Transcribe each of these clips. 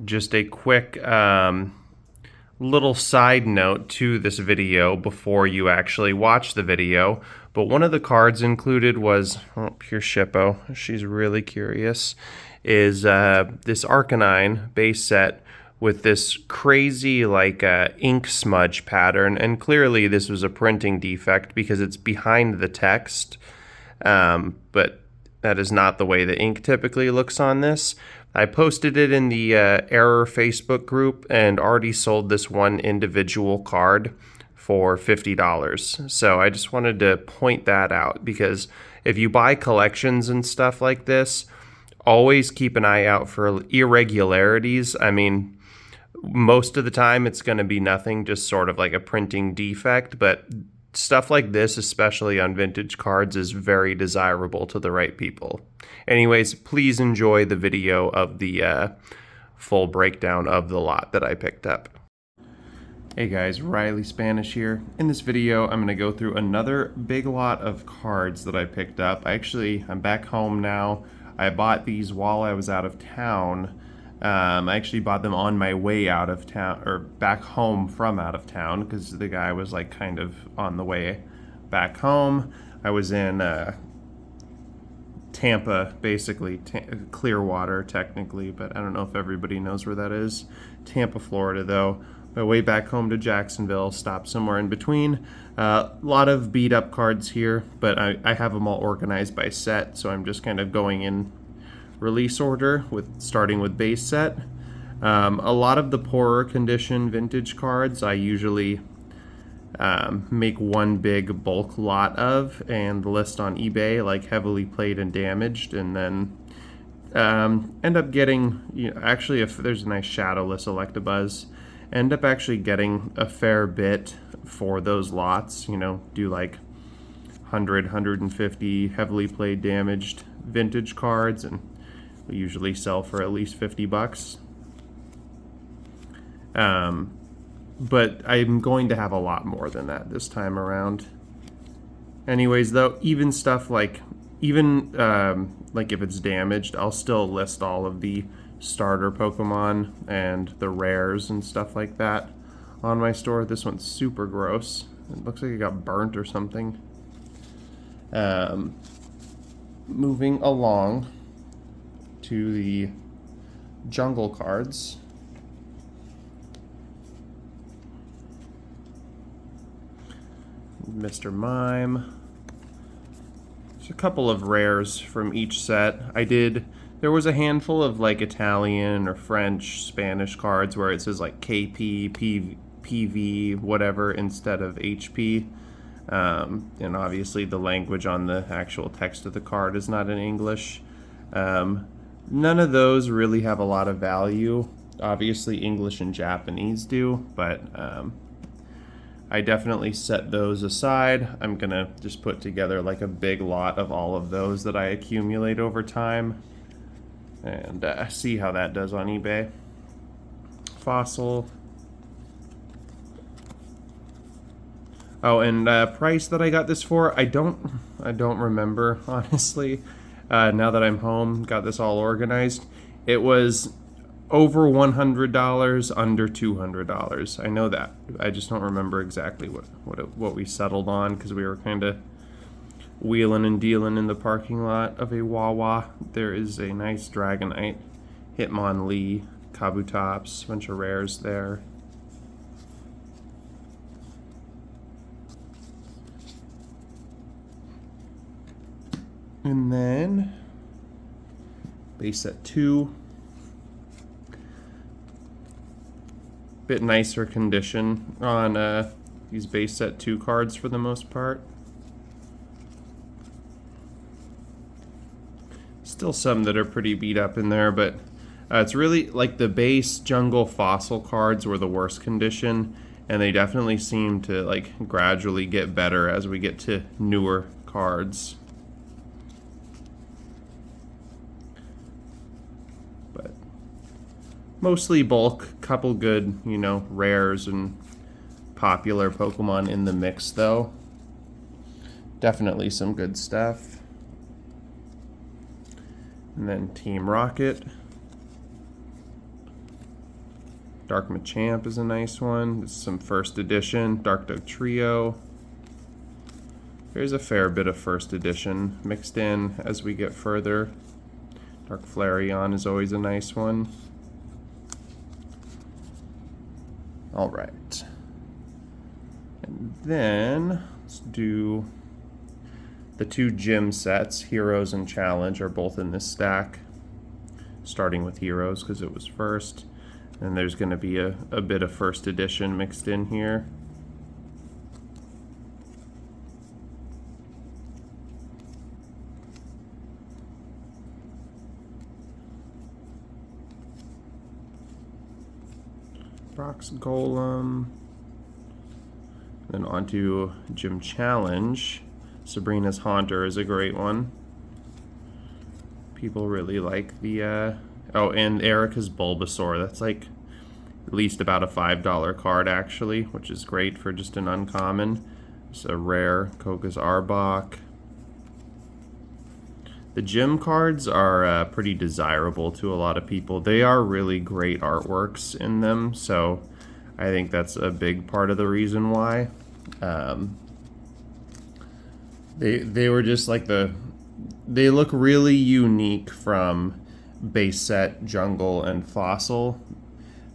Just a quick little side note to this video before you actually watch the video. But one of the cards included was, oh, Pure Shippo, she's really curious, is this Arcanine base set with this crazy like ink smudge pattern. And clearly this was a printing defect because it's behind the text. But that is not the way the ink typically looks on this. I posted it in the Error Facebook group and already sold this one individual card for $50. So I just wanted to point that out because if you buy collections and stuff like this, always keep an eye out for irregularities. I mean, most of the time it's going to be nothing, just sort of like a printing defect, but stuff like this, especially on vintage cards, is very desirable to the right people. Anyways, please enjoy the video of the full breakdown of the lot that I picked up. Hey guys, Riley Spanish here. In this video, I'm going to go through another big lot of cards that I picked up. I'm back home now. I bought these while I was out of town. I actually bought them on my way out of town, or back home from out of town, because the guy was like kind of on the way back home. I was in Tampa, basically, Clearwater technically, but I don't know if everybody knows where that is. Tampa, Florida though. My way back home to Jacksonville, stopped somewhere in between. A lot of beat up cards here, but I have them all organized by set, so I'm just kind of going in release order, starting with base set. A lot of the poorer condition vintage cards I usually make one big bulk lot of and list on eBay like heavily played and damaged, and then end up getting, actually if there's a nice shadowless Electabuzz, end up actually getting a fair bit for those lots, do like 100, 150 heavily played damaged vintage cards, and we usually sell for at least $50. But I'm going to have a lot more than that this time around. Anyways, though, even stuff like, like if it's damaged, I'll still list all of the starter Pokemon and the rares and stuff like that on my store. This one's super gross. It looks like it got burnt or something. Moving along to the jungle cards. Mr. Mime. There's a couple of rares from each set. There was a handful of like Italian or French, Spanish cards where it says like KP, PV, whatever instead of HP. And obviously the language on the actual text of the card is not in English. None of those really have a lot of value. Obviously English and Japanese do, but I definitely set those aside. I'm gonna just put together like a big lot of all of those that I accumulate over time and see how that does on eBay. Fossil. Oh, and price that I got this for, I don't remember, honestly. Now that I'm home, got this all organized. It was over $100, under $200. I know that. I just don't remember exactly what we settled on because we were kind of wheeling and dealing in the parking lot of a Wawa. There is a nice Dragonite, Hitmonlee, Kabutops, bunch of rares there. And then base set 2. Bit nicer condition on these base set 2 cards for the most part. Still some that are pretty beat up in there, but it's really like the base jungle fossil cards were the worst condition, and they definitely seem to like gradually get better as we get to newer cards. But mostly bulk, couple good, rares and popular Pokemon in the mix though. Definitely some good stuff. And then Team Rocket. Dark Machamp is a nice one. This is some first edition. Dark Dugtrio. There's a fair bit of first edition mixed in as we get further. Dark Flareon is always a nice one. Alright. And then let's do the two gym sets. Heroes and Challenge are both in this stack. Starting with Heroes because it was first. And there's going to be a bit of first edition mixed in here. Brock's Golem. Then onto Gym Challenge. Sabrina's Haunter is a great one. People really like the... oh, and Erica's Bulbasaur. That's like at least about a $5 card, actually, which is great for just an uncommon. It's a rare Koga's Arbok. The gym cards are pretty desirable to a lot of people. They are really great artworks in them, so I think that's a big part of the reason why. They were just like they look really unique from base set, jungle, and fossil.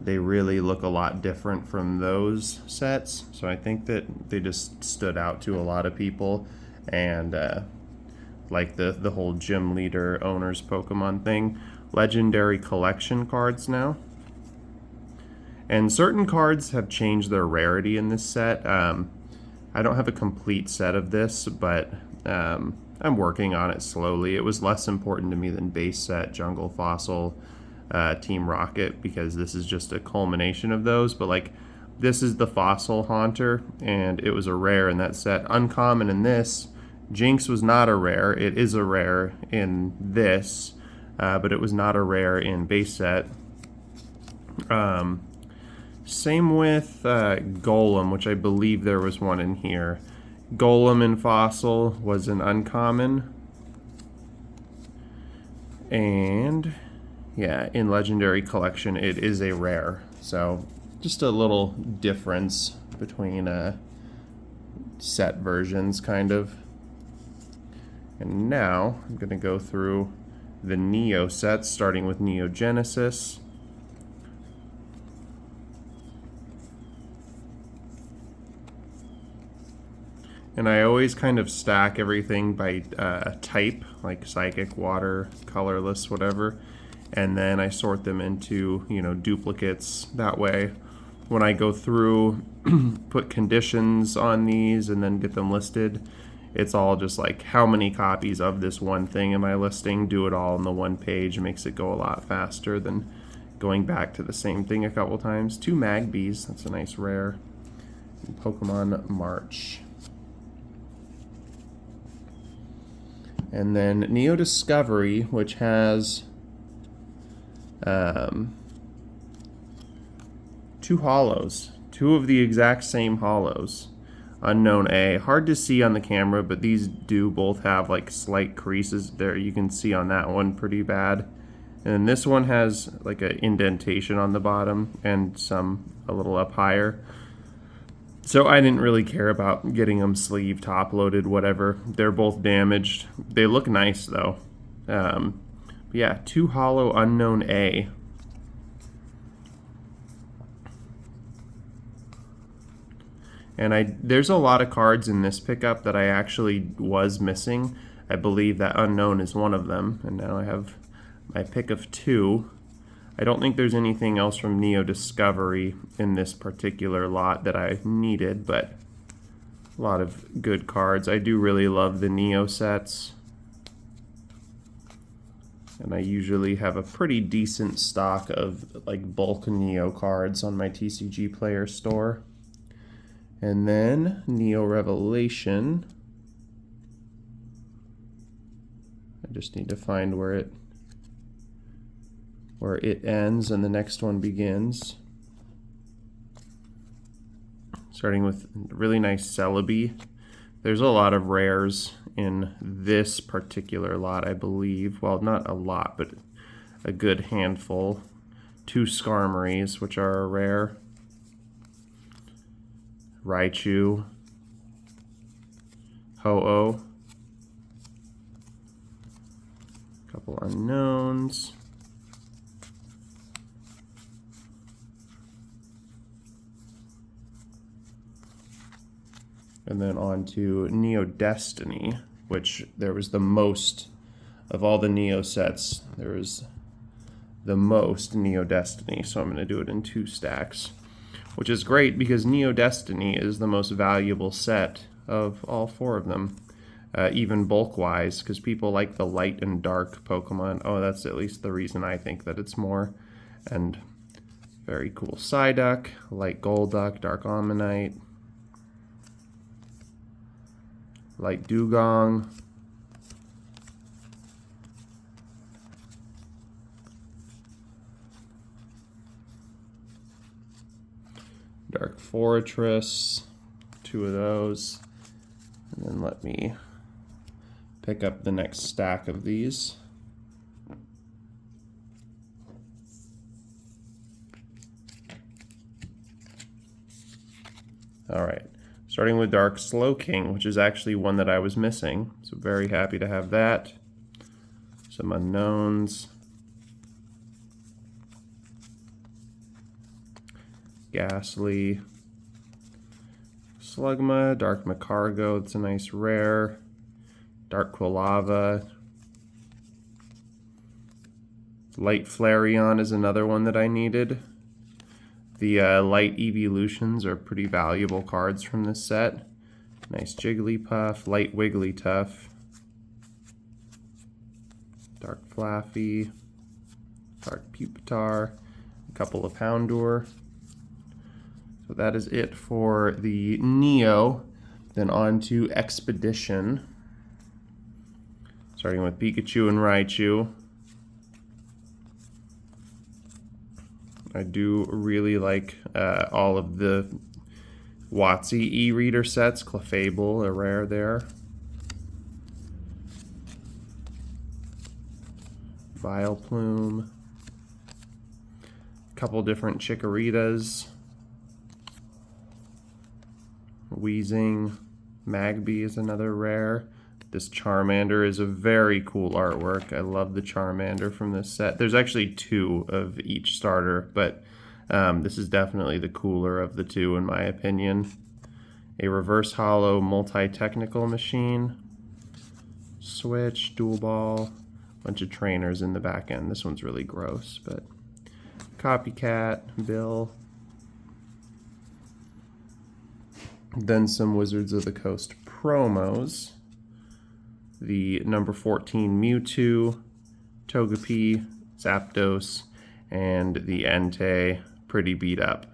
They really look a lot different from those sets, so I think that they just stood out to a lot of people. And like the whole gym leader owners Pokemon thing. Legendary collection cards now. And certain cards have changed their rarity in this set. I don't have a complete set of this, but I'm working on it slowly. It was less important to me than base set, jungle, fossil, Team Rocket, because this is just a culmination of those. But like, this is the Fossil Haunter, and it was a rare in that set. Uncommon in this. Jinx was not a rare. It is a rare in this, but it was not a rare in base set. Same with Golem, which I believe there was one in here. Golem in Fossil was an uncommon. And yeah, in Legendary Collection it is a rare. So just a little difference between set versions, kind of. And now I'm going to go through the Neo sets, starting with Neo Genesis. And I always kind of stack everything by type, like Psychic, Water, Colorless, whatever. And then I sort them into, duplicates. That way, when I go through, put conditions on these and then get them listed, it's all just like, how many copies of this one thing am I listing? Do it all on the one page. It makes it go a lot faster than going back to the same thing a couple times. 2 Magbees, that's a nice rare. And Pokemon March. And then Neo Discovery, which has 2 holos. 2 of the exact same holos. Unknown A. Hard to see on the camera, but these do both have like slight creases there. You can see on that one pretty bad. And this one has like an indentation on the bottom and a little up higher. So I didn't really care about getting them sleeve top loaded, whatever. They're both damaged. They look nice though. Yeah, 2 holo Unknown A. And there's a lot of cards in this pickup that I actually was missing. I believe that Unknown is one of them. And now I have my pick of 2. I don't think there's anything else from Neo Discovery in this particular lot that I needed, but a lot of good cards. I do really love the Neo sets. And I usually have a pretty decent stock of like bulk Neo cards on my TCG Player store. And then Neo Revelation. I just need to find where it ends and the next one begins. Starting with really nice Celebi. There's a lot of rares in this particular lot, I believe. Well, not a lot, but a good handful. 2 Skarmories, which are a rare. Raichu. Ho-Oh. Couple unknowns. And then on to Neo Destiny, which there was the most of all the Neo sets. There was the most Neo Destiny, so I'm going to do it in 2 stacks, which is great because Neo Destiny is the most valuable set of all 4 of them, even bulk-wise, because people like the light and dark Pokemon. Oh, that's at least the reason I think that it's more. And very cool Psyduck, light Golduck, dark Ammonite, light Dugong, dark Forretress, 2 of those, and then let me pick up the next stack of these. All right, starting with Dark Slowking, which is actually one that I was missing, so very happy to have that. Some unknowns. Ghastly. Slugma, Dark Magcargo, it's a nice rare. Dark Quilava. Light Flareon is another one that I needed. The Light Evolutions are pretty valuable cards from this set. Nice Jigglypuff, Light Wigglytuff, Dark Flaffy, Dark Pupitar, a couple of Houndour. So that is it for the Neo. Then on to Expedition. Starting with Pikachu and Raichu. I do really like all of the WotC e-reader sets. Clefable, a rare there. Vileplume. A couple different Chikoritas. Weezing. Magby is another rare. This Charmander is a very cool artwork. I love the Charmander from this set. There's actually 2 of each starter, but this is definitely the cooler of the 2 in my opinion. A reverse hollow multi-technical machine. Switch, dual ball, bunch of trainers in the back end. This one's really gross, but Copycat, Bill. Then some Wizards of the Coast promos. The number 14 Mewtwo, Togepi, Zapdos, and the Entei, pretty beat up.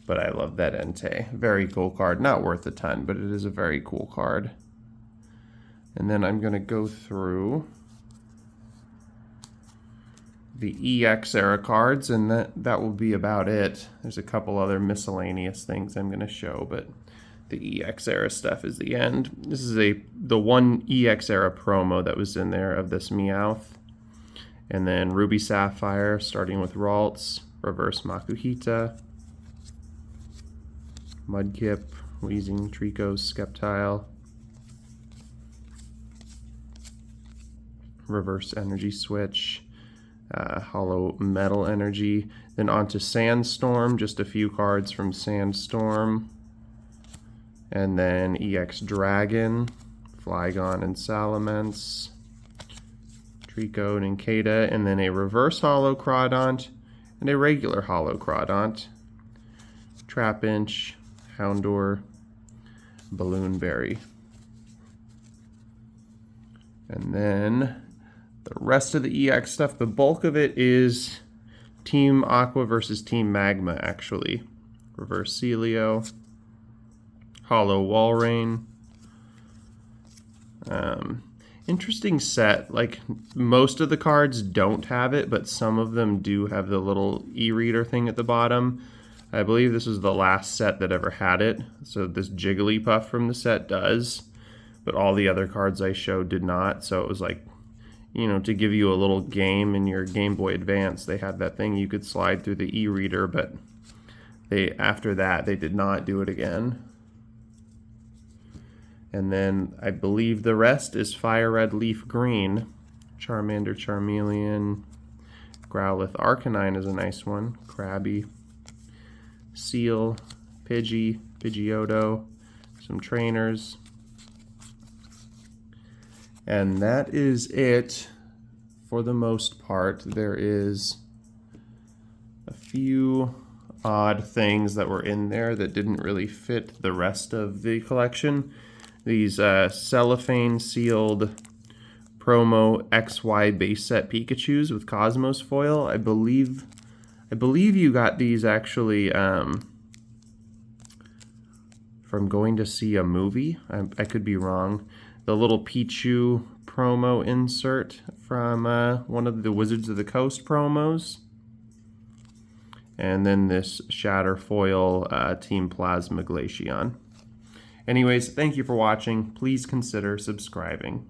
But I love that Entei. Very cool card. Not worth a ton, but it is a very cool card. And then I'm going to go through the EX era cards, and that will be about it. There's a couple other miscellaneous things I'm going to show, but the EX era stuff is the end. This is the one EX era promo that was in there of this Meowth. And then Ruby Sapphire, starting with Ralts, reverse Makuhita, Mudkip, Weezing, Trico, Sceptile, reverse Energy Switch, Hollow Metal Energy. Then on to Sandstorm, just a few cards from Sandstorm. And then EX Dragon, Flygon and Salamence, Trico and Inkata, and then a reverse Hollow Crawdont and a regular Hollow Crawdont, Trapinch, Houndour, Balloonberry. And then the rest of the EX stuff, the bulk of it is Team Aqua versus Team Magma, actually. Reverse Celio, Hollow Walrein. Interesting set. Like, most of the cards don't have it, but some of them do have the little e-reader thing at the bottom. I believe this is the last set that ever had it. So this Jigglypuff from the set does, but all the other cards I showed did not. So it was like, you know, to give you a little game in your Game Boy Advance. They had that thing you could slide through the e-reader, but after that they did not do it again. And then I believe the rest is Fire Red Leaf Green. Charmander, Charmeleon, Growlithe, Arcanine is a nice one. Krabby, Seal, Pidgey, Pidgeotto, some trainers. And that is it for the most part. There is a few odd things that were in there that didn't really fit the rest of the collection. These cellophane sealed promo XY base set Pikachus with Cosmos foil. I believe you got these actually from going to see a movie. I could be wrong. The little Pichu promo insert from one of the Wizards of the Coast promos. And then this Shatterfoil Team Plasma Glaceon. Anyways, thank you for watching. Please consider subscribing.